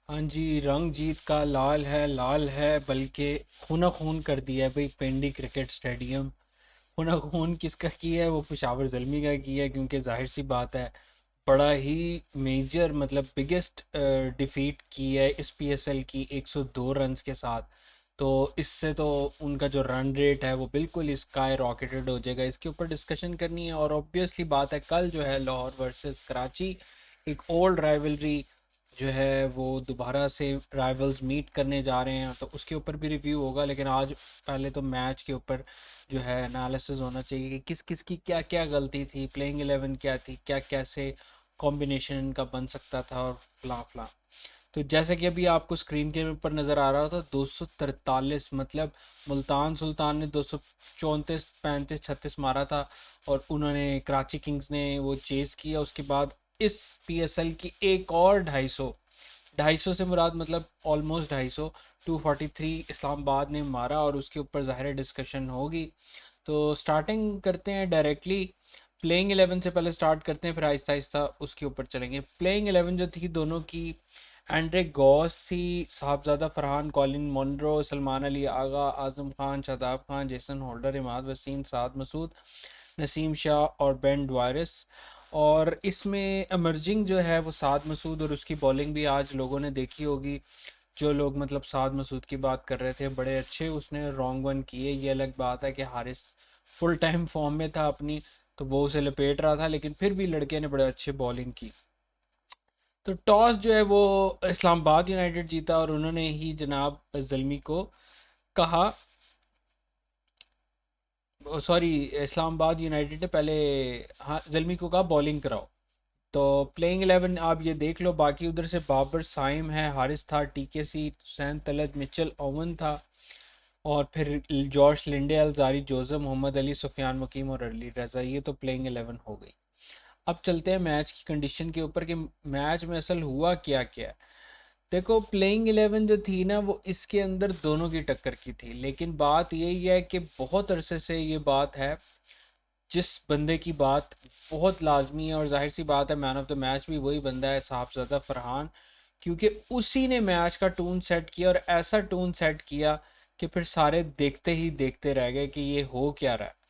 हाँ जी, रंग जीत का लाल है, बल्कि खूना खून कर दिया है भाई। पिंडी क्रिकेट स्टेडियम खूना खून किसका किया है? वो पेशावर ज़ल्मी का किया है, क्योंकि जाहिर सी बात है, बड़ा ही मेजर मतलब बिगेस्ट डिफीट की है इस पीएसएल की 102 रन्स के साथ। तो इससे तो उनका जो रन रेट है वो बिल्कुल स्काई रॉकेटेड हो जाएगा। इसके ऊपर डिस्कशन करनी है, और ऑब्वियसली बात है, कल जो है लाहौर वर्सेस कराची, एक ओल्ड राइवलरी जो है वो दोबारा से राइवल्स मीट करने जा रहे हैं, तो उसके ऊपर भी रिव्यू होगा। लेकिन आज पहले तो मैच के ऊपर जो है एनालिसिस होना चाहिए कि किस किस की क्या क्या गलती थी, प्लेइंग 11 क्या थी, क्या कैसे कॉम्बिनेशन इनका बन सकता था, और फला फला। तो जैसे कि अभी आपको स्क्रीन के ऊपर नज़र आ रहा था, 243 मतलब मुल्तान सुल्तान ने 234 35 36 मारा था, और उन्होंने कराची किंग्स ने वो चेज़ किया। उसके बाद इस पीएसएल की एक और 250 से मुराद मतलब ऑलमोस्ट 250, 243 इस्लामाबाद ने मारा, और उसके ऊपर ज़ाहिर डिस्कशन होगी। तो स्टार्टिंग करते हैं डायरेक्टली प्लेइंग 11 से। पहले स्टार्ट करते हैं, फिर आहिस्ता आहिस्ता उसके ऊपर चलेंगे। प्लेइंग 11 जो थी दोनों की, एंड्रे गॉस थी, साहबजादा Farhan, Colin Monro, Salman Ali Agha, Azam Khan, Shadab Khan, Jason holder, Imad Wasim, साद मसूद, नसीम शाह और बेन डवायरस। और इसमें एमर्जिंग जो है वो साद मसूद, और उसकी बॉलिंग भी आज लोगों ने देखी होगी। जो लोग मतलब साद मसूद की बात कर रहे थे, बड़े अच्छे उसने रॉन्ग वन किए। ये अलग बात है कि हारिस फुल टाइम फॉर्म में था अपनी, तो वो उसे लपेट रहा था, लेकिन फिर भी लड़के ने बड़े अच्छे बॉलिंग की। तो टॉस जो है वो इस्लामाबाद यूनाइटेड जीता, और उन्होंने ही जनाब ज़ल्मी को कहा, सॉरी, इस्लामाबाद यूनाइटेड ने पहले, हाँ, ज़ल्मी को कहा बॉलिंग कराओ। तो प्लेइंग 11 आप ये देख लो। बाकी उधर से बाबर साइम है, हारिस था, TKC, Hussain Talat, Mitchell Owen था, और फिर Josh Linde, Alzarri, Joseph, Mohammad Ali, Sufiyan Muqeem और अली रज़ा। ये तो प्लेइंग 11 हो गई। अब चलते हैं मैच की कंडीशन के ऊपर कि मैच में असल हुआ क्या क्या है। देखो, प्लेइंग 11 जो थी ना, वो इसके अंदर दोनों की टक्कर की थी, लेकिन बात यही है कि बहुत अरसे से ये बात है, जिस बंदे की बात बहुत लाजमी है, और जाहिर सी बात है मैन ऑफ द मैच भी वही बंदा है, साहबजादा फरहान। क्योंकि उसी ने मैच का टून सेट किया, और ऐसा टून सेट किया कि फिर सारे देखते ही देखते रह गए कि ये हो क्या रहा है।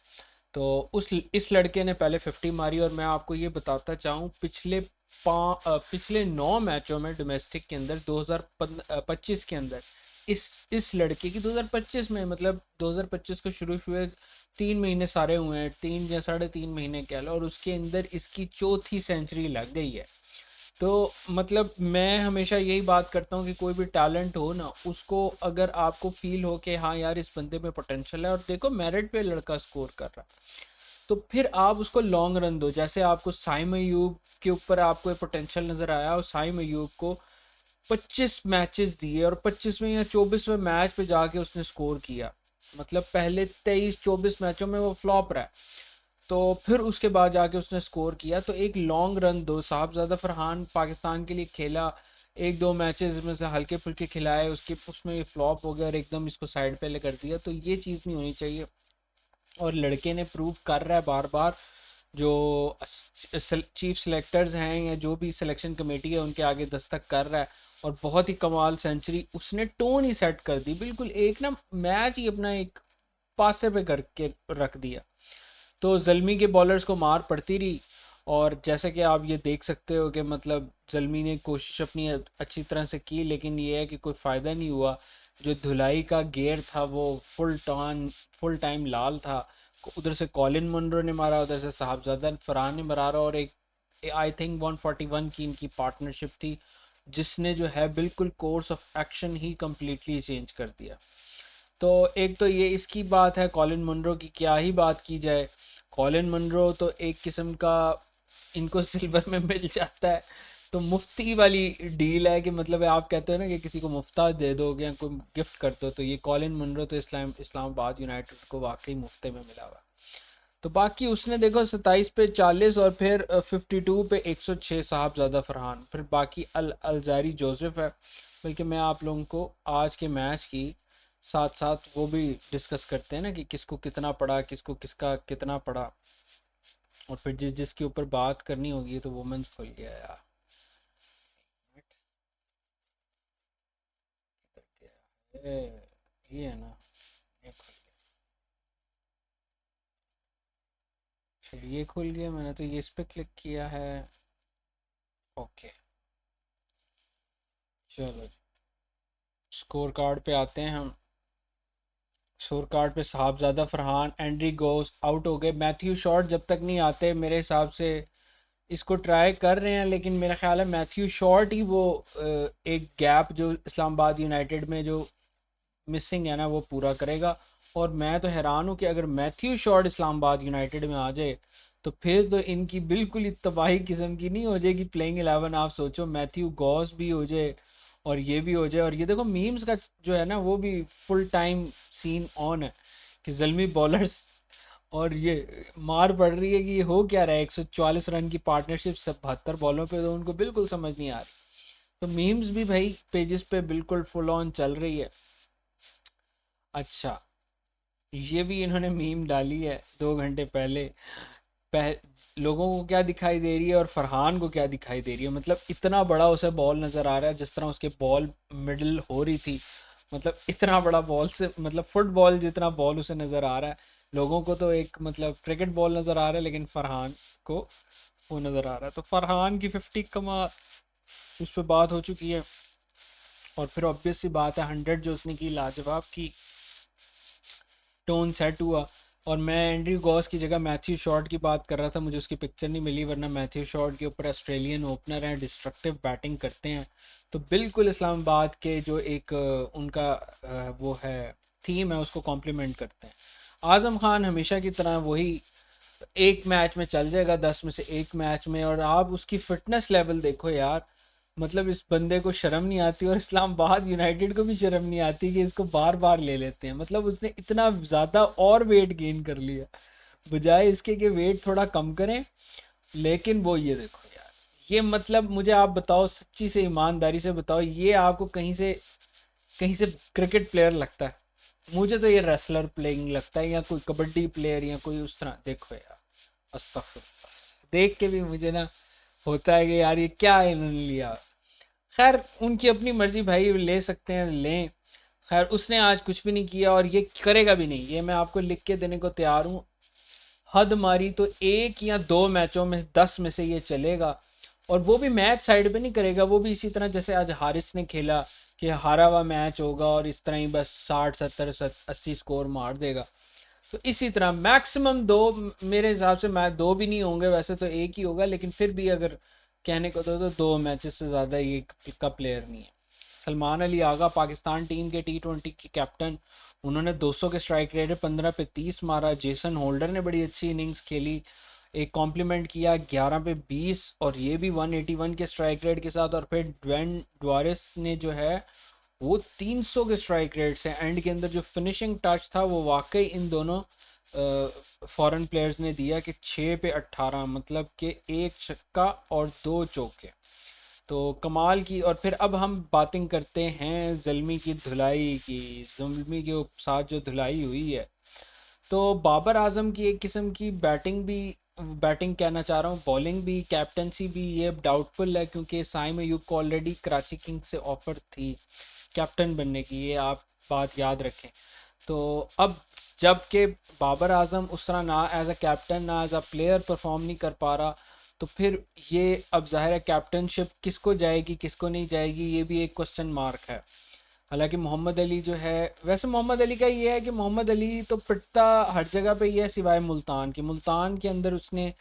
तो उस इस लड़के ने पहले 50 मारी, और मैं आपको ये बताता चाहूँ, पिछले 9 मैचों में डोमेस्टिक के अंदर 2025 के अंदर इस लड़के की, 2025 में मतलब 2025 को शुरू हुए 3 महीने सारे हुए हैं, 3 या 3.5 महीने कह लो, और उसके अंदर इसकी चौथी सेंचुरी लग गई है। तो मतलब मैं हमेशा यही बात करता हूँ कि कोई भी टैलेंट हो ना, उसको अगर आपको फील हो कि हाँ यार, इस बंदे में पोटेंशियल है, और देखो मेरिट पे लड़का स्कोर कर रहा है, तो फिर आप उसको लॉन्ग रन दो। जैसे आपको साइम अयूब के ऊपर आपको पोटेंशियल नज़र आया, और साइम अयूब को 25 मैचेस दिए, और 25वें या 24वें मैच पे जाके उसने स्कोर किया। मतलब पहले 23-24 मैचों में वो फ्लॉप रहा, तो फिर उसके बाद जाके उसने स्कोर किया। तो एक लॉन्ग रन दो। साहबजादा फरहान पाकिस्तान के लिए खेला, एक दो मैचेस में से हल्के फुल्के खिलाए, उसके उसमें ये फ्लॉप हो गया, और एकदम इसको साइड पे ले कर दिया। तो ये चीज़ नहीं होनी चाहिए, और लड़के ने प्रूव कर रहा है बार बार। जो चीफ सिलेक्टर्स हैं, या जो भी सिलेक्शन कमेटी है, उनके आगे दस्तक कर रहा है, और बहुत ही कमाल सेंचुरी उसने टोन ही सेट कर दी, बिल्कुल एक ना मैच ही अपना एक पासे पे करके रख दिया। तो ज़ल्मी के बॉलर्स को मार पड़ती रही, और जैसे कि आप ये देख सकते हो कि मतलब ज़ल्मी ने कोशिश अपनी अच्छी तरह से की, लेकिन ये है कि कोई फ़ायदा नहीं हुआ। जो धुलाई का गेयर था वो फुल टाइम लाल था। उधर से कॉलिन मुनरो ने मारा, उधर से साहबजादा फरहान ने मारा, और एक आई थिंक 141 की इनकी पार्टनरशिप थी, जिसने जो है बिल्कुल course of action he completely change कर दिया। तो एक तो ये इसकी बात है, कॉलिन मुनरो की क्या ही बात की जाए। कॉलिन मुनरो तो एक किस्म का इनको सिल्वर में मिल जाता है, तो मुफ्ती वाली डील है कि मतलब आप कहते हो ना कि किसी को मुफ्ता दे दोगे या कोई गिफ्ट कर दो, तो ये कॉलिन मुनरो तो इस्लामाबाद यूनाइटेड को वाकई मुफ्ते में मिला हुआ। तो बाकी उसने देखो 27 पे 40, और फिर 52 पे 106 साहबजादा फरहान, फिर बाकी अलजारी जोसेफ है। बल्कि मैं आप लोगों को आज के मैच की साथ साथ वो भी डिस्कस करते हैं ना कि किसको कितना पड़ा, किसको किसका कितना पड़ा, और फिर जिसके ऊपर बात करनी होगी तो वुमेन्स खुल गया यार। ये है ना, ये खुल गया। चलिए ये खुल गया, मैंने तो ये इस पे क्लिक किया है। ओके, चलो स्कोर कार्ड पे आते हैं हम। स्कोर कार्ड पे साहबजादा फरहान एंड्री गोस आउट हो गए। मैथ्यू शॉर्ट जब तक नहीं आते मेरे हिसाब से इसको ट्राई कर रहे हैं, लेकिन मेरा ख्याल है मैथ्यू शॉर्ट ही वो एक गैप जो इस्लामाबाद यूनाइटेड में जो मिसिंग है ना वो पूरा करेगा। और मैं तो हैरान हूँ कि अगर मैथ्यू शॉर्ट इस्लामाबाद यूनाइटेड में आ जाए तो फिर तो इनकी बिल्कुल ही तबाही किस्म की नहीं हो जाएगी प्लेइंग 11। आप सोचो मैथ्यू गॉस भी हो जाए और ये भी हो जाए, और ये देखो मीम्स का जो है ना वो भी फुल टाइम सीन ऑन है कि जल्मी बॉलर्स, और ये मार पड़ रही है कि ये हो क्या रहा है। 144 रन की पार्टनरशिप सब 72 बॉलों पे, तो उनको बिल्कुल समझ नहीं आ रही। तो मीम्स भी भाई पेजेस पे बिल्कुल फुल ऑन चल रही है। अच्छा, ये भी इन्होंने मीम डाली है 2 घंटे पहले। लोगों को क्या दिखाई दे रही है और फरहान को क्या दिखाई दे रही है, मतलब इतना बड़ा उसे बॉल नज़र आ रहा है जिस तरह उसके बॉल मिडल हो रही थी। मतलब इतना बड़ा बॉल से, मतलब फुटबॉल जितना बॉल उसे नज़र आ रहा है। लोगों को तो एक मतलब क्रिकेट बॉल नज़र आ रहा है, लेकिन फरहान को वो नज़र आ रहा है। तो फरहान की 50 कमा उस पर बात हो चुकी है। और फिर ऑब्वियस सी बात है 100 जो उसने की लाजवाब की, टोन सेट हुआ। और मैं एंड्रयू गॉस की जगह मैथ्यू शॉर्ट की बात कर रहा था, मुझे उसकी पिक्चर नहीं मिली, वरना मैथ्यू शॉर्ट के ऊपर ऑस्ट्रेलियन ओपनर हैं, डिस्ट्रक्टिव बैटिंग करते हैं। तो बिल्कुल इस्लामाबाद के जो एक उनका वो है थीम है उसको कॉम्प्लीमेंट करते हैं। आज़म खान हमेशा की तरह वही एक मैच में चल जाएगा, 10 में से 1 मैच में। और आप उसकी फिटनेस लेवल देखो यार, मतलब इस बंदे को शर्म नहीं आती, और इस्लामाबाद यूनाइटेड को भी शर्म नहीं आती कि इसको बार बार ले लेते हैं। मतलब उसने इतना ज़्यादा और वेट गेन कर लिया, बजाय इसके कि वेट थोड़ा कम करें। लेकिन वो ये देखो यार, ये मतलब मुझे आप बताओ, सच्ची से ईमानदारी से बताओ, ये आपको कहीं से क्रिकेट प्लेयर लगता है? मुझे तो ये रेसलर प्लेइंग लगता है, या कोई कबड्डी प्लेयर, या कोई उस तरह। देखो यार, अस्तगफुरुल्लाह, देख के भी मुझे ना होता है कि यार ये क्या इन्होंने लिया। खैर उनकी अपनी मर्जी भाई, ले सकते हैं लें। खैर उसने आज कुछ भी नहीं किया और ये करेगा भी नहीं, ये मैं आपको लिख के देने को तैयार हूँ। हद मारी तो 1 या 2 मैचों में 10 में से ये चलेगा। और वो भी मैच साइड पे नहीं करेगा, वो भी इसी तरह जैसे आज हारिस ने खेला कि हारा हुआ मैच होगा और इस तरह ही बस 60 70 80 स्कोर मार देगा। तो इसी तरह मैक्सिमम 2, मेरे हिसाब से मैच 2 भी नहीं होंगे, वैसे तो 1 ही होगा, लेकिन फिर भी अगर कहने को तो 2 मैचेस से ज़्यादा ये का प्लेयर नहीं है। सलमान अली आगा पाकिस्तान टीम के T20 के कैप्टन, उन्होंने 200 के स्ट्राइक रेट 15 पे 30 मारा। जेसन होल्डर ने बड़ी अच्छी इनिंग्स खेली, एक कॉम्प्लीमेंट किया 11 पे 20, और ये भी 181 के स्ट्राइक रेट के साथ। और फिर ड्वेन ड्वारिस ने जो है वो 300 के स्ट्राइक रेट से एंड के अंदर जो फिनिशिंग टच था वो वाकई इन दोनों फॉरेन प्लेयर्स ने दिया कि 6 पे 18, मतलब कि 1 छक्का और 2 चौके। तो कमाल की। और फिर अब हम बातें करते हैं ज़ल्मी की धुलाई की। ज़ल्मी के साथ जो धुलाई हुई है, तो बाबर आजम की एक किस्म की बैटिंग कहना चाह रहा हूँ, बॉलिंग भी, कैप्टनसी भी ये डाउटफुल है, क्योंकि साइम अयूब को ऑलरेडी कराची किंग्स से ऑफर थी कैप्टन बनने की, ये आप बात याद रखें। तो अब जबकि बाबर आजम उस तरह ना एज अ कैप्टन ना एज अ प्लेयर परफॉर्म नहीं कर पा रहा, तो फिर ये अब जाहिर है कैप्टनशिप किसको जाएगी किसको नहीं जाएगी, ये भी एक क्वेश्चन मार्क है। हालांकि मोहम्मद अली जो है, वैसे मोहम्मद अली का ये है कि मोहम्मद अली तो पिटता हर जगह पे ही है सिवाय मुल्तान की। मुल्तान के अंदर उसने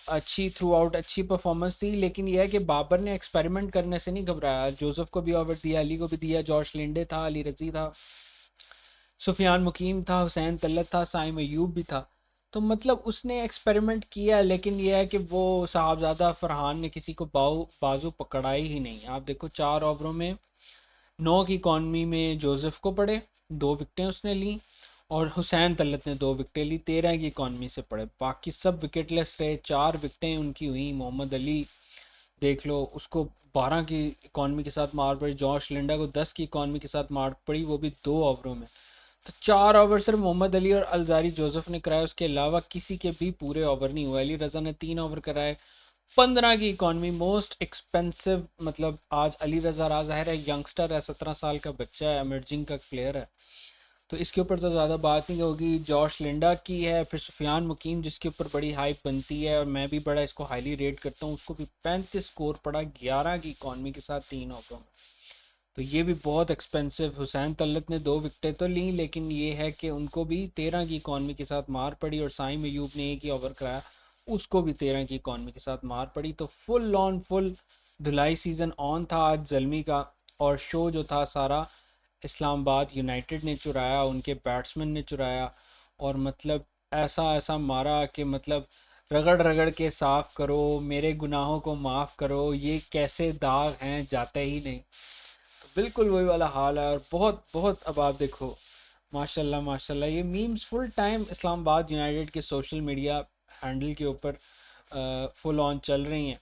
अच्छी थ्रू आउट अच्छी परफॉर्मेंस थी, लेकिन यह है कि बाबर ने एक्सपेरिमेंट करने से नहीं घबराया। जोसेफ को भी ओवर दिया, अली को भी दिया, जॉश लिंडे था, अली रजी था, सुफियान मुकीम था, हुसैन तल्लत था, साइम अयूब भी था। तो मतलब उसने एक्सपेरिमेंट किया, लेकिन यह है कि वो साहबजादा फरहान ने किसी को बाजू पकड़ाई ही नहीं। आप देखो 4 ओवरों में 9 की इकॉनमी में जोसेफ को पड़े, 2 विकेटें उसने ली, और हुसैन तल्लत ने 2 विकेटें ली 13 की इकॉनमी से पड़े। बाकी सब विकेटलेस रहे, 4 विकेटें उनकी हुई। मोहम्मद अली देख लो, उसको 12 की इकॉनमी के साथ मार पड़ी, जॉश लिंडा को 10 की इकॉनमी के साथ मार पड़ी, वो भी 2 ओवरों में। तो 4 ओवर सिर्फ मोहम्मद अली और अलजारी जोसेफ ने कराए, उसके अलावा किसी के भी पूरे ओवर नहीं हुए। अली रजा ने 3 ओवर कराए, 15 की इकॉनमी, मोस्ट एक्सपेंसिव। मतलब आज अली रज़ा राज ज़ाहिर है यंगस्टर है, 17 साल का बच्चा है, एमर्जिंग का प्लेयर है, तो इसके ऊपर तो ज़्यादा बात नहीं होगी। जॉश लिंडा की है, फिर सुफियान मुकीम जिसके ऊपर बड़ी हाइप बनती है और मैं भी बड़ा इसको हाईली रेट करता हूँ, उसको भी 35 स्कोर पड़ा 11 की इकॉनमी के साथ 3 ओवरों में, तो ये भी बहुत एक्सपेंसिव। हुसैन तलत ने 2 विकेटें तो ली, लेकिन ये है कि उनको भी 13 की इकॉनमी के साथ मार पड़ी, और साइम अयूब ने एक ही ओवर कराया, उसको भी 13 की इकॉनमी के साथ मार पड़ी। तो फुल ऑन फुल धुलाई सीज़न ऑन था आज जलमी का, और शो जो था सारा इस्लामाबाद यूनाइटेड ने चुराया, उनके बैट्समैन ने चुराया, और मतलब ऐसा ऐसा मारा कि मतलब रगड़ रगड़ के साफ़ करो, मेरे गुनाहों को माफ़ करो, ये कैसे दाग हैं जाते ही नहीं। तो बिल्कुल वही वाला हाल है, और बहुत बहुत अब आप देखो माशाल्लाह माशाल्लाह ये memes full time Islamabad United के सोशल मीडिया हैंडल के ऊपर फुल ऑन चल रही हैं।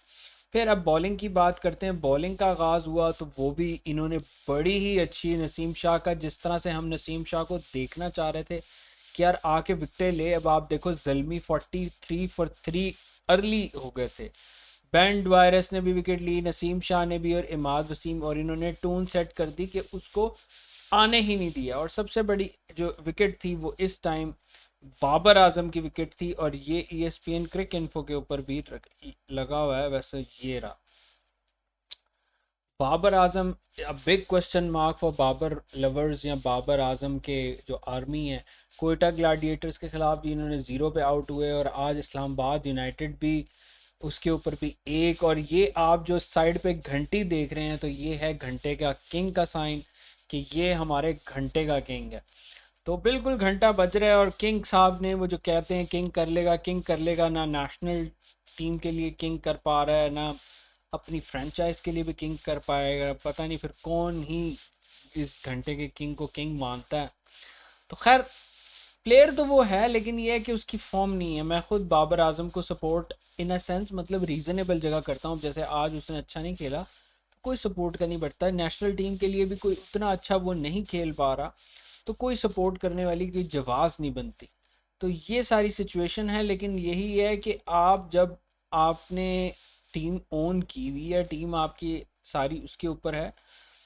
फिर अब बॉलिंग की बात करते हैं। बॉलिंग का आगाज़ हुआ तो वो भी इन्होंने बड़ी ही अच्छी, नसीम शाह का, जिस तरह से हम नसीम शाह को देखना चाह रहे थे कि यार आके विकेटें ले, अब आप देखो ज़ल्मी 43 फॉर 3 अर्ली हो गए थे, बैंड वायरस ने भी विकेट ली, नसीम शाह ने भी, और इमाद वसीम, और इन्होंने टून सेट कर दी कि उसको आने ही नहीं दिया। और सबसे बड़ी जो विकेट थी वो इस टाइम बाबर आजम की विकेट थी, और ये ESPN क्रिक इन्फो के ऊपर भी लगा हुआ है। वैसे ये रहा Babar Azam, a big question mark for Babar lovers या बाबर आजम के जो आर्मी है। कोयटा ग्लैडिएटर्स के खिलाफ भी इन्होंने 0 पे आउट हुए, और आज इस्लामाबाद यूनाइटेड भी उसके ऊपर भी एक। और ये आप जो साइड पे घंटी देख रहे हैं, तो ये है घंटे का किंग का साइन, कि ये हमारे घंटे का किंग है। तो बिल्कुल घंटा बज रहा है, और किंग साहब ने वो जो कहते हैं किंग कर लेगा, किंग कर लेगा, ना नेशनल टीम के लिए किंग कर पा रहा है, ना अपनी फ्रेंचाइज के लिए भी किंग कर पाएगा। पता नहीं फिर कौन ही इस घंटे के किंग को किंग मानता है। तो खैर प्लेयर तो वो है, लेकिन ये है कि उसकी फॉर्म नहीं है। मैं खुद बाबर आजम को सपोर्ट इन अ सेंस मतलब रीजनेबल जगह करता हूँ। जैसे आज उसने अच्छा नहीं खेला तो कोई सपोर्ट का नहीं बढ़ता, नेशनल टीम के लिए भी कोई उतना अच्छा वो नहीं खेल पा रहा, तो कोई सपोर्ट करने वाली कोई जवाज़ नहीं बनती। तो ये सारी सिचुएशन है, लेकिन यही है कि आप जब आपने टीम ओन की हुई है, टीम आपकी सारी उसके ऊपर है,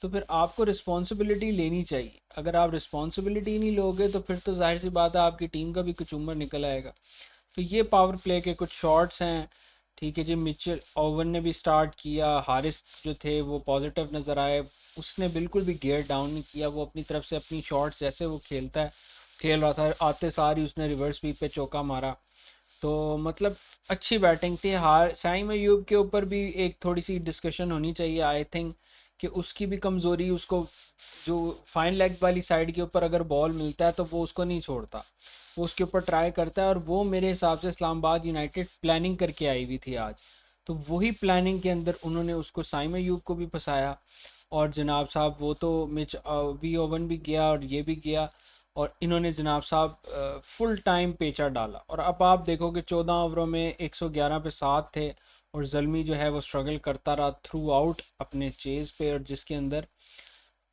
तो फिर आपको रिस्पॉन्सिबिलिटी लेनी चाहिए। अगर आप रिस्पॉन्सिबिलिटी नहीं लोगे तो फिर तो जाहिर सी बात है आपकी टीम का भी कुछ उम्र निकल आएगा। तो ये पावर प्ले के कुछ शॉट्स हैं। ठीक है जी, मिचेल ओवन ने भी स्टार्ट किया, हारिस जो थे वो पॉजिटिव नज़र आए, उसने बिल्कुल भी गियर डाउन नहीं किया, वो अपनी तरफ से अपनी शॉट्स जैसे वो खेलता है खेल रहा था, आते सारी उसने रिवर्स स्वीप पे चौका मारा। तो मतलब अच्छी बैटिंग थी। हार साइम अयूब के ऊपर भी एक थोड़ी सी डिस्कशन होनी चाहिए आई थिंक, कि उसकी भी कमज़ोरी, उसको जो फाइन लेग वाली साइड के ऊपर अगर बॉल मिलता है तो वो उसको नहीं छोड़ता, वो उसके ऊपर ट्राई करता है, और वो मेरे हिसाब से इस्लामाबाद यूनाइटेड प्लानिंग करके आई हुई थी आज। तो वही प्लानिंग के अंदर उन्होंने उसको साइम अयूब को भी फंसाया, और जनाब साहब वो तो वी ओवन भी गया और ये भी गया, और इन्होंने जनाब साहब फुल टाइम पेचा डाला। और अब आप देखो कि 14 ओवरों में 111 पे 7 थे, और जल्मी जो है वो स्ट्रगल करता रहा थ्रू आउट अपने चेज़ पे, और जिसके अंदर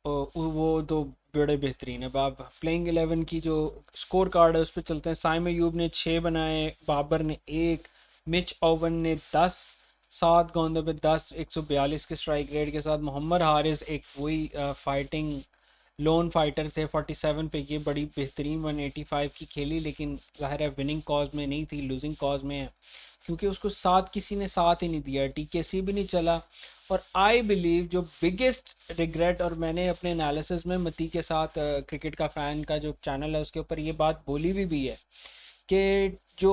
वो तो बड़े बेहतरीन है। अब प्लेइंग 11 की जो स्कोर कार्ड है उस पर चलते हैं। साइम अयूब ने 6 बनाए, बाबर ने 1, मिच ओवन ने 10, 7 गेंदों पे 10, 142 के स्ट्राइक रेट के साथ। मोहम्मद हारिस एक वही फाइटिंग लोन फाइटर थे, 47 पे। ये बड़ी बेहतरीन 185 की खेली, लेकिन ज़ाहिर है विनिंग कॉज में नहीं थी, लूजिंग कॉज में है, क्योंकि उसको साथ किसी ने साथ ही नहीं दिया, TKC भी नहीं चला। और आई बिलीव जो बिगेस्ट रिग्रेट, और मैंने अपने एनालिसिस में मती के साथ क्रिकेट का फ़ैन का जो चैनल है उसके ऊपर ये बात बोली भी है, कि जो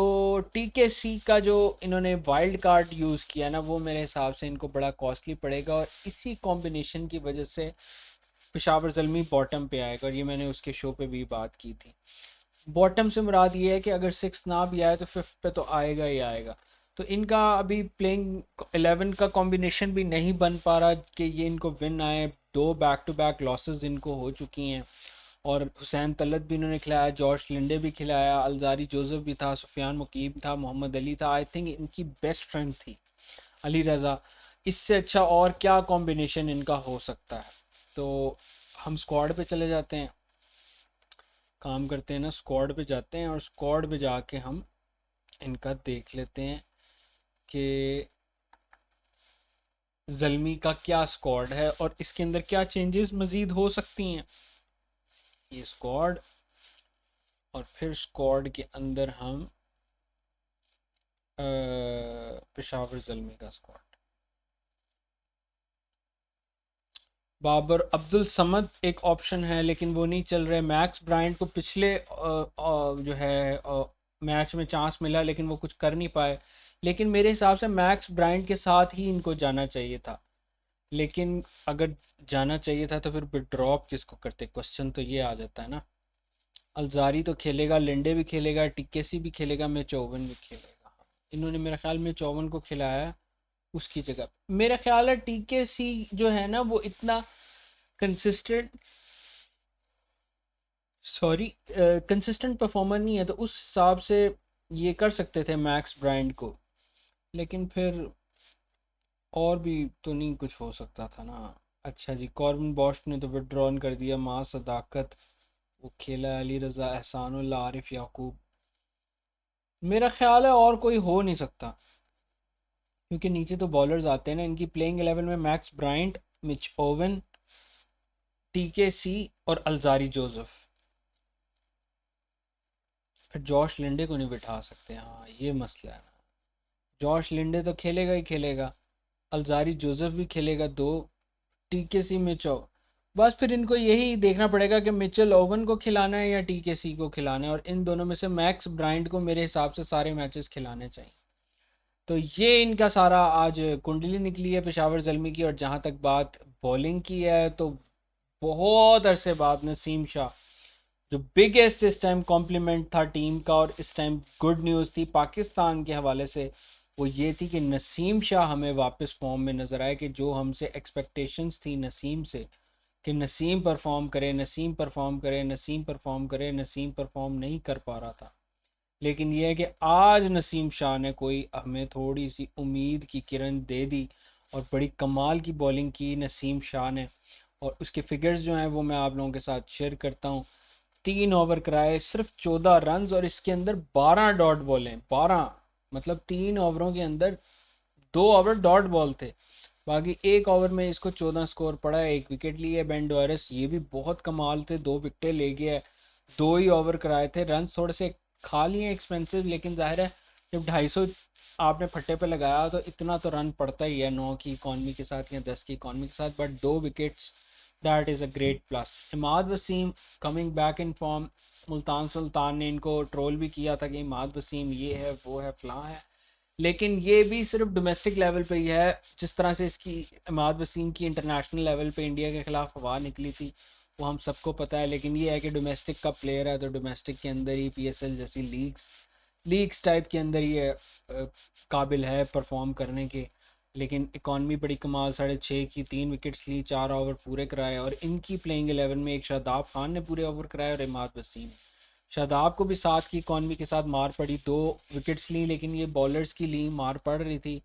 TKC का जो इन्होंने वाइल्ड कार्ड यूज़ किया ना, वो मेरे हिसाब से इनको बड़ा कॉस्टली पड़ेगा, और इसी कॉम्बिनेशन की वजह से पेशावर ज़ल्मी बॉटम पे आएगा। और ये मैंने उसके शो पे भी बात की थी। बॉटम से मुराद ये है कि अगर 6 ना भी आए तो 5th पे तो आएगा ही आएगा। तो इनका अभी प्लेइंग 11 का कॉम्बिनेशन भी नहीं बन पा रहा कि ये इनको विन आए। 2 बैक टू बैक लॉसेस इनको हो चुकी हैं, और हुसैन तलत भी इन्होंने खिलाया, जॉर्ज लिंडे भी खिलाया, अलजारी जोसेफ भी था, सुफियान मुकीम था, मोहम्मद अली था। आई थिंक इनकी बेस्ट फ्रेंड थी अली रज़ा। इससे अच्छा और क्या कॉम्बिनेशन इनका हो सकता है। तो हम स्क्वाड पे चले जाते हैं, काम करते हैं ना, स्क्वाड पे जाते हैं, और स्क्वाड पे जाके हम इनका देख लेते हैं कि ज़ल्मी का क्या स्क्वाड है और इसके अंदर क्या चेंजेस मज़ीद हो सकती हैं। ये स्क्वाड, और फिर स्क्वाड के अंदर हम पेशावर ज़ल्मी का स्क्वाड। बाबर अब्दुल समद एक ऑप्शन है लेकिन वो नहीं चल रहे। मैक्स ब्रायंट को पिछले जो है मैच में चांस मिला लेकिन वो कुछ कर नहीं पाए। लेकिन मेरे हिसाब से मैक्स ब्रायंट के साथ ही इनको जाना चाहिए था। लेकिन अगर जाना चाहिए था तो फिर विड्रॉप किसको करते, क्वेश्चन तो ये आ जाता है ना। अलजारी तो खेलेगा, लिंडे भी खेलेगा, टिकेसी भी खेलेगा, मैच ओवन भी खेलेगा। इन्होंने मेरा ख्याल में चौवन को खिलाया है उसकी जगह। मेरा ख्याल है टीकेसी जो है ना वो इतना कंसिस्टेंट, सॉरी कंसिस्टेंट परफॉर्मर नहीं है, तो उस हिसाब से ये कर सकते थे मैक्स ब्रायंट को। लेकिन फिर और भी तो नहीं कुछ हो सकता था ना। अच्छा जी, कॉर्बन बॉश ने तो विड्रॉन कर दिया। माँ सदाकत वो खेला, अली रज़ा, एहसानुल्लाह, आरिफ याकूब। मेरा ख्याल है और कोई हो नहीं सकता क्योंकि नीचे तो बॉलर्स आते हैं ना इनकी प्लेइंग 11 में। मैक्स ब्रायंट, मिच ओवन, टीके सी और अलजारी जोसेफ। फिर जॉश लिंडे को नहीं बिठा सकते, हाँ ये मसला है ना। जॉश लिंडे तो खेलेगा ही खेलेगा, अलजारी जोसेफ भी खेलेगा दो, टीके सी मिचो। बस फिर इनको यही देखना पड़ेगा कि मिचेल ओवन को खिलाना है या टीके सी को खिलाना है, और इन दोनों में से मैक्स ब्रायंट को मेरे हिसाब से सारे मैचेस खिलाने चाहिए। तो ये इनका सारा आज कुंडली निकली है पेशावर ज़ल्मी की। और जहाँ तक बात बॉलिंग की है तो बहुत अरसे बाद नसीम शाह, जो बिगेस्ट इस टाइम कॉम्प्लीमेंट था टीम का और इस टाइम गुड न्यूज़ थी पाकिस्तान के हवाले से, वो ये थी कि नसीम शाह हमें वापस फॉर्म में नज़र आए। कि जो हमसे एक्सपेक्टेशंस थी नसीम से कि नसीम परफॉर्म करे, नसीम परफॉर्म करे, नसीम परफॉर्म करे, नसीम परफॉर्म नहीं कर पा रहा था। लेकिन यह है कि आज नसीम शाह ने कोई हमें थोड़ी सी उम्मीद की किरण दे दी और बड़ी कमाल की बॉलिंग की नसीम शाह ने। और उसके फिगर्स जो हैं वो मैं आप लोगों के साथ शेयर करता हूँ। 3 ओवर कराए, सिर्फ 14 रन, और इसके अंदर 12 डॉट बॉलें, 12, मतलब 3 ओवरों के अंदर 2 ओवर डॉट बॉल थे। बाकी 1 ओवर में इसको 14 स्कोर पड़ा है, 1 विकेट ली है। बेन डोरेस ये भी बहुत कमाल थे, 2 विकेटें ले गया है। 2 ही ओवर कराए थे, रन थोड़े से खा लिए एक्सपेंसिव, लेकिन जाहिर है जब 250 आपने फट्टे पे लगाया तो इतना तो रन पड़ता ही है 9 की इकॉनमी के साथ या 10 की इकॉनमी के साथ। But 2 wickets, that is a great plus. Imad Wasim coming back in form. Multan Sultan ने इनको ट्रोल भी किया था कि इमाद वसीम ये है वो है फलां है, लेकिन ये भी सिर्फ डोमेस्टिक लेवल पे ही है। जिस तरह से इसकी इमाद वसीम की इंटरनेशनल लेवल पे इंडिया के ख़िलाफ़ हवा निकली थी वो हम सबको पता है। लेकिन ये है कि डोमेस्टिक का प्लेयर है तो डोमेस्टिक के अंदर ही पीएसएल जैसी लीग्स टाइप के अंदर ये काबिल है परफॉर्म करने के। लेकिन इकॉनमी बड़ी कमाल, 6.5 की, 3 विकेट्स ली, 4 ओवर पूरे कराए। और इनकी प्लेइंग 11 में एक शादाब खान ने पूरे ओवर कराए और इमाद वसीम। शादाब को भी 7 की इकॉनमी के साथ मार पड़ी, 2 विकेट्स ली, लेकिन ये बॉलर्स की ली मार पड़ रही थी।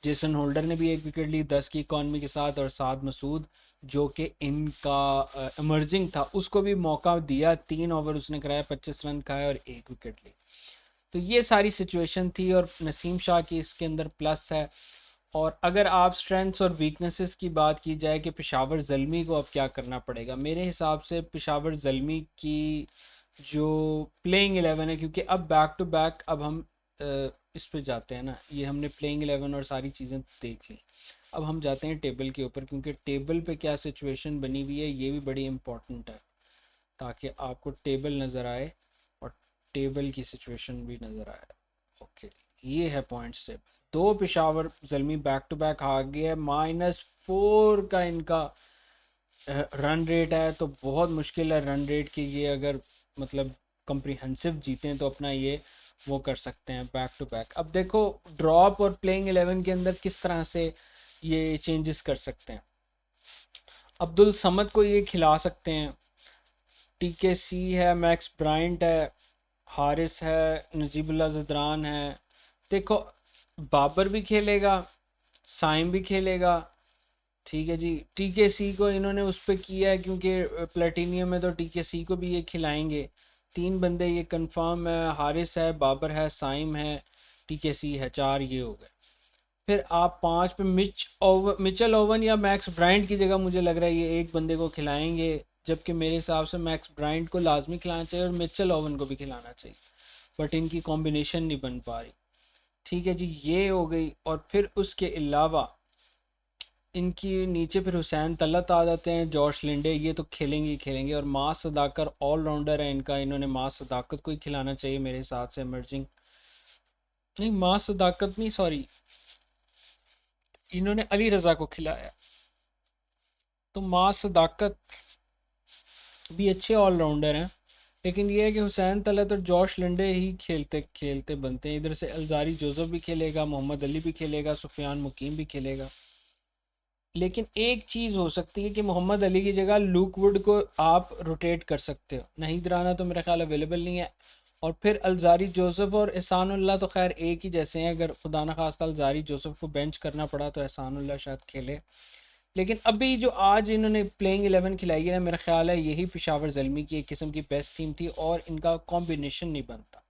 जेसन होल्डर ने भी 1 विकेट ली 10 की इकॉनमी के साथ, और साद मसूद जो कि इनका इमर्जिंग था उसको भी मौका दिया। 3 ओवर उसने कराया, 25 रन खाए और 1 विकेट ली। तो ये सारी सिचुएशन थी और नसीम शाह की इसके अंदर प्लस है। और अगर आप स्ट्रेंथ्स और वीकनेसेस की बात की जाए कि पेशावर ज़ल्मी को अब क्या करना पड़ेगा, मेरे हिसाब से पेशावर ज़ल्मी की जो प्लेइंग 11 है, क्योंकि अब बैक टू बैक अब हम इस पे जाते हैं ना, ये हमने प्लेइंग 11 और सारी चीज़ें देख ली। अब हम जाते हैं टेबल के ऊपर, क्योंकि टेबल पे क्या सिचुएशन बनी हुई है ये भी बड़ी इम्पोर्टेंट है, ताकि आपको टेबल नज़र आए और टेबल की सिचुएशन भी नज़र आए। ओके, ये है points table. 2 Peshawar Zalmi back to back आ गया, -4 का इनका रन रेट है। तो बहुत मुश्किल है रन रेट की, ये अगर मतलब कम्प्रीहेंसिव जीतें तो अपना ये वो कर सकते हैं बैक टू बैक। अब देखो ड्रॉप और प्लेइंग 11 के अंदर किस तरह से ये चेंजेस कर सकते हैं। अब्दुल समद को ये खिला सकते हैं, टीके सी है, मैक्स ब्रायंट है, हारिस है, नजीबुल्ला ज़दरान है। देखो बाबर भी खेलेगा, साइम भी खेलेगा, ठीक है जी। टीके सी को इन्होंने उस पर किया है क्योंकि प्लेटिनियम में तो टीके सी को भी ये खिलाएंगे। 3 बंदे ये कंफर्म है, हारिस है, बाबर है, साइम है, टीके सी है, 4 ये हो गए। फिर आप 5 पे मिचेल ओवन या मैक्स ब्रायंट की जगह मुझे लग रहा है ये एक बंदे को खिलाएंगे, जबकि मेरे हिसाब से मैक्स ब्रायंट को लाजमी खिलाना चाहिए और मिचेल ओवन को भी खिलाना चाहिए, बट इनकी कॉम्बिनेशन नहीं बन पा रही। ठीक है जी, ये हो गई। और फिर उसके अलावा इनकी नीचे फिर हुसैन तलत आ जाते हैं, जॉश लिंडे, ये तो खेलेंगे ही खेलेंगे। और मास सदाकर ऑलराउंडर है इनका, इन्होंने मास सदाकत को ही खिलाना चाहिए मेरे हिसाब से। इमर्जिंग नहीं, मास सदाकत नहीं, सॉरी, इन्होंने अली रज़ा को खिलाया। तो मास सदाकत भी अच्छे ऑलराउंडर हैं, लेकिन ये है कि हुसैन तलत और जॉश लिंडे ही खेलते खेलते बनते हैं। इधर से अलजारी जोसेफ भी खेलेगा, मोहम्मद अली भी खेलेगा, सुफियान मुकीम भी खेलेगा। लेकिन एक चीज़ हो सकती है कि मोहम्मद अली की जगह लूक वुड को आप रोटेट कर सकते हो। नहीं दराना तो मेरा ख्याल अवेलेबल नहीं है। और फिर अलजारी जोसेफ और एहसानुल्लाह तो खैर एक ही जैसे हैं, अगर खुदा न खास्ता अलजारी जोसेफ को बेंच करना पड़ा तो एहसानुल्लाह शायद खेले। लेकिन अभी जो आज इन्होंने प्लेइंग 11 खिलाई है ना, मेरा ख्याल है यही पेशावर ज़ल्मी की एक किस्म की बेस्ट टीम थी और इनका कॉम्बिनेशन नहीं बनता।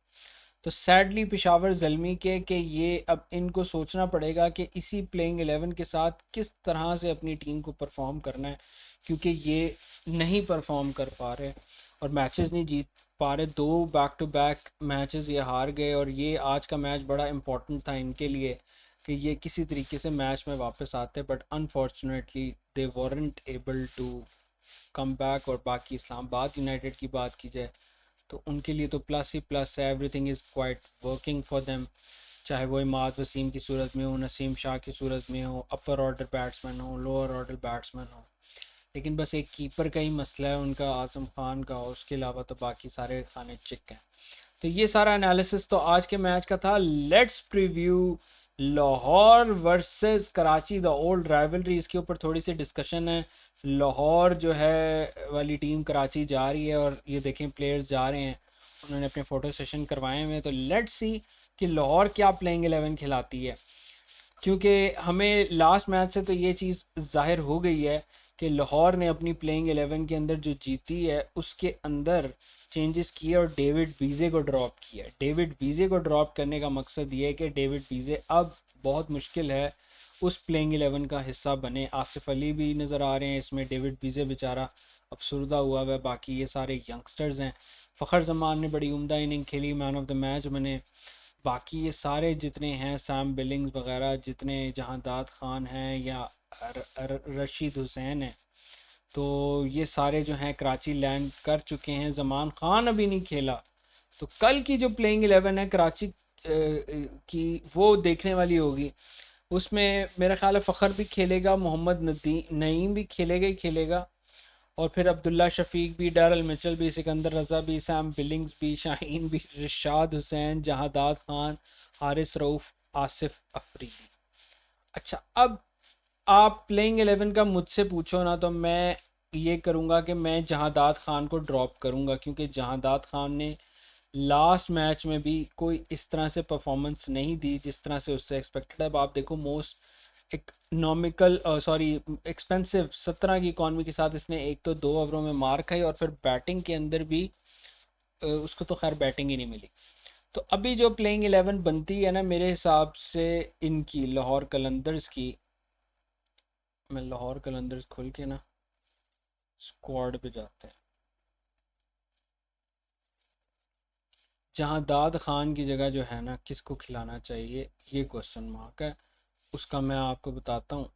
तो सैडली पेशावर ज़ल्मी के कि ये अब इनको सोचना पड़ेगा कि इसी प्लेइंग 11 के साथ किस तरह से अपनी टीम को परफॉर्म करना है, क्योंकि ये नहीं परफॉर्म कर पा रहे और मैचेस नहीं जीत पा रहे। 2 बैक टू बैक मैचेस ये हार गए और ये आज का मैच बड़ा इम्पोर्टेंट था इनके लिए कि ये किसी तरीके से मैच में वापस आते, but unfortunately they weren't able to come back. और बाकी इस्लामाबाद यूनाइटेड की बात की जाए तो उनके लिए तो प्लस ही प्लस है, everything is quite working for them. चाहे वो इमाद वसीम की सूरत में हो, नसीम शाह की सूरत में हो, अपर ऑर्डर बैट्समैन हो, लोअर ऑर्डर बैट्समैन हो। लेकिन बस एक कीपर का ही मसला है उनका, आज़म खान का। उसके अलावा तो बाकी सारे खाने चिक हैं। तो ये सारा एनालिसिस तो आज के मैच का था। Let's preview Lahore versus Karachi, the old rivalry. इसके ऊपर थोड़ी सी डिस्कशन है। लाहौर जो है वाली टीम कराची जा रही है और ये देखें प्लेयर्स जा रहे हैं, उन्होंने अपने फ़ोटो सेशन करवाए हुए हैं। तो लेट्स सी कि लाहौर क्या प्लेइंग 11 खिलाती है, क्योंकि हमें लास्ट मैच से तो ये चीज़ ज़ाहिर हो गई है कि लाहौर ने अपनी प्लेइंग 11 के अंदर जो जीती है उसके अंदर चेंजेस किए और डेविड वीज़े को ड्रॉप किया। डेविड वीज़े को ड्रॉप करने का मकसद ये है कि डेविड वीज़े अब बहुत मुश्किल है उस प्लेइंग 11 का हिस्सा बने। आसिफ अली भी नज़र आ रहे हैं इसमें, डेविड वीज़े बेचारा अफसरदा हुआ है, बाकी ये सारे यंगस्टर्स हैं। फ़खर जमान ने बड़ी उम्दा इनिंग खेली, मैन ऑफ द मैच बने। बाकी ये सारे जितने हैं सैम बिलिंग्स वगैरह, जितने जहांदाद खान हैं या रशीद हुसैन है, तो ये सारे जो हैं कराची लैंड कर चुके हैं। ज़मान खान अभी नहीं खेला। तो कल की जो प्लेइंग 11 है कराची की, वो देखने वाली होगी। उसमें मेरा ख्याल है फ़खर भी खेलेगा, मोहम्मद नईम भी खेलेगा ही खेलेगा, और फिर अब्दुल्ला शफीक भी, डैरल मिचल भी, सिकंदर रज़ा भी, सैम बिलिंग्स भी, शाहीन भी, रिशाद हुसैन, जहादाद खान, हारिस रऊफ़, आसिफ अफरीदी। अच्छा, अब आप प्लेइंग 11 का मुझसे पूछो ना तो मैं ये करूँगा कि मैं जहादाद खान को ड्रॉप करूँगा, क्योंकि जहादाद खान ने लास्ट मैच में भी कोई इस तरह से परफॉर्मेंस नहीं दी जिस तरह से उससे एक्सपेक्टेड है। अब आप देखो मोस्ट इकोनॉमिकल सॉरी एक्सपेंसिव 17 की इकॉनमी के साथ इसने एक तो 2 ओवरों में मार खाई और फिर बैटिंग के अंदर भी उसको तो खैर बैटिंग ही नहीं मिली। तो अभी जो प्लेइंग 11 बनती है ना मेरे हिसाब से इनकी लाहौर कलंदर्स की, मैं लाहौर कलंदर्स खुल के ना स्क्वाड पे जाते हैं। जहां खान की जगह जो है ना किसको खिलाना चाहिए, ये क्वेश्चन मार्क है। उसका मैं आपको बताता हूँ।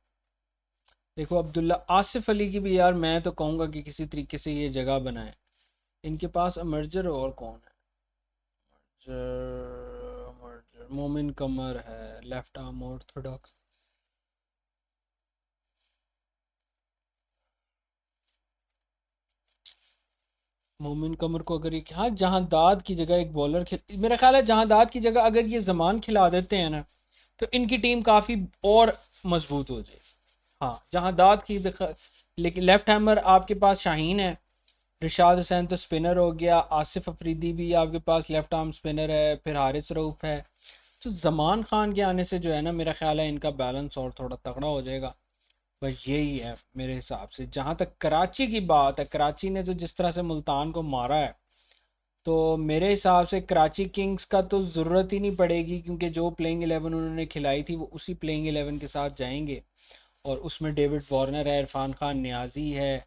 देखो अब्दुल्ला, आसिफ अली की भी यार मैं तो कहूँगा कि किसी तरीके से ये जगह बनाए। इनके पास अमर्जर और कौन है, मोमिन कमर है, लेफ्ट आर्म ऑर्थोडॉक्स। मोमिन कमर को अगर ये, हाँ, जहांदाद की जगह एक बॉलर खेल, मेरा ख्याल है जहांदाद की जगह अगर ये जमान खिला देते हैं ना तो इनकी टीम काफ़ी और मजबूत हो जाएगी। हाँ, जहांदाद की लेकिन लेफ्ट हैमर आपके पास शाहीन है, रिशाद हुसैन तो स्पिनर हो गया, आसिफ अफरीदी भी आपके पास लेफ्ट आर्म स्पिनर है, फिर हारिस रऊफ है। तो जमान खान के आने से जो है ना मेरा ख्याल है इनका बैलेंस और थोड़ा तगड़ा हो जाएगा। बस यही है मेरे हिसाब से। जहाँ तक कराची की बात है, कराची ने तो जिस तरह से मुल्तान को मारा है, तो मेरे हिसाब से कराची किंग्स का तो ज़रूरत ही नहीं पड़ेगी, क्योंकि जो प्लेइंग 11 उन्होंने खिलाई थी वो उसी प्लेइंग 11 के साथ जाएंगे। और उसमें डेविड वार्नर है, इरफान खान नियाजी है,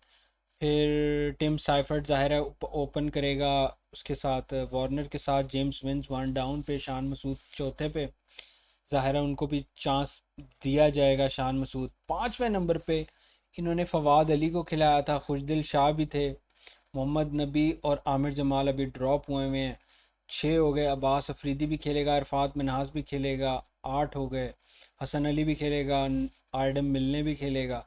फिर टिम साइफर्ट ज़ाहिर है ओपन करेगा उसके साथ, वार्नर के साथ जेम्स विंस वन डाउन पे, शान मसूद चौथे पे, ज़ाहिर है उनको भी चांस दिया जाएगा। शान मसूद पाँचवें नंबर पे इन्होंने फवाद अली को खिलाया था, खुशदिल शाह भी थे, मोहम्मद नबी और आमिर जमाल अभी ड्रॉप हुए हुए हैं। छः हो गए, अब्बास अफरीदी भी खेलेगा, अरफात मिनहास भी खेलेगा। आठ हो गए, हसन अली भी खेलेगा, आर्डम मिलने भी खेलेगा।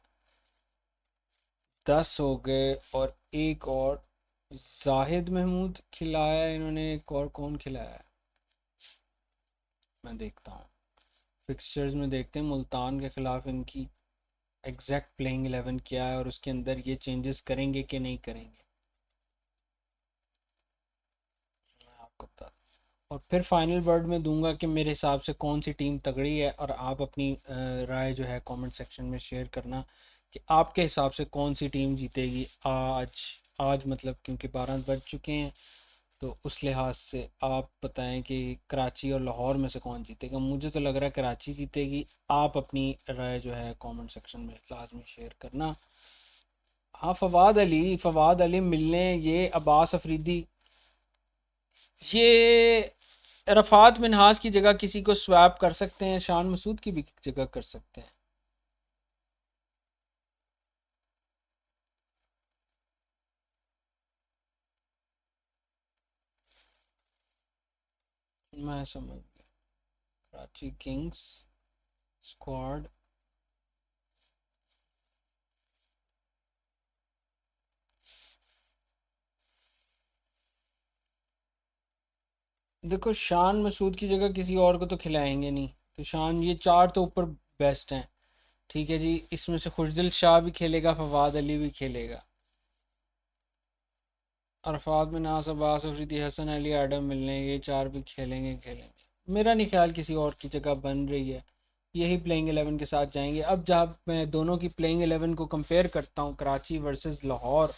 10 हो गए, और एक और जाहिद महमूद खिलाया है इन्होंने, एक और कौन खिलाया है मैं देखता हूँ, फिक्सचर्स में देखते हैं मुल्तान के ख़िलाफ़ इनकी एग्जैक्ट प्लेइंग 11 क्या है और उसके अंदर ये चेंजेस करेंगे कि नहीं करेंगे, मैं आपको बता। और फिर फाइनल वर्ड में दूंगा कि मेरे हिसाब से कौन सी टीम तगड़ी है, और आप अपनी राय जो है कमेंट सेक्शन में शेयर करना कि आपके हिसाब से कौन सी टीम जीतेगी आज। आज मतलब क्योंकि 12 बज चुके हैं, तो उस लिहाज से आप बताएं कि कराची और लाहौर में से कौन जीतेगा। मुझे तो लग रहा है कराची जीतेगी। आप अपनी राय जो है कमेंट सेक्शन में लाजमी शेयर करना। हाँ, फवाद अली मिलने, ये अब्बास अफरीदी, ये रफ़ात मिनहास की जगह किसी को स्वैप कर सकते हैं, शान मसूद की भी जगह कर सकते हैं। मैं समझ गया। कराची किंग्स स्क्वाड, देखो शान मसूद की जगह किसी और को तो खिलाएंगे नहीं, तो शान, ये चार तो ऊपर बेस्ट हैं। ठीक है जी, इसमें से खुशदिल शाह भी खेलेगा, फवाद अली भी खेलेगा, अरफात में नास अब्बास अफरीदी हसन अली आडम मिलने, ये चार भी खेलेंगे। मेरा नहीं ख्याल किसी और की जगह बन रही है, यही प्लेइंग 11 के साथ जाएंगे। अब जब मैं दोनों की प्लेइंग 11 को कंपेयर करता हूँ, कराची वर्सेस लाहौर,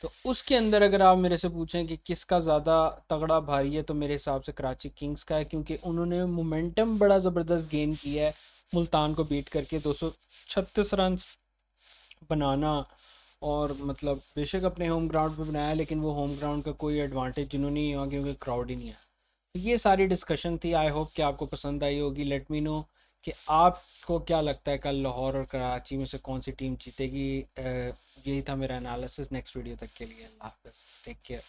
तो उसके अंदर अगर आप मेरे से पूछें कि किसका ज़्यादा तगड़ा भारी है, तो मेरे हिसाब से कराची किंग्स का है, क्योंकि उन्होंने मोमेंटम बड़ा ज़बरदस्त गेन किया है मुल्तान को बीट करके 236 रन बनाना। और मतलब बेशक अपने होम ग्राउंड पे बनाया, लेकिन वो होम ग्राउंड का कोई एडवांटेज जिन्होंने नहीं हुआ, क्योंकि क्राउड ही नहीं है। तो ये सारी डिस्कशन थी, आई होप कि आपको पसंद आई होगी। लेट मी नो कि आपको क्या लगता है कल लाहौर और कराची में से कौन सी टीम जीतेगी। यही था मेरा एनालिसिस। नेक्स्ट वीडियो तक के लिए अल्लाह हाफ़िज़, टेक केयर।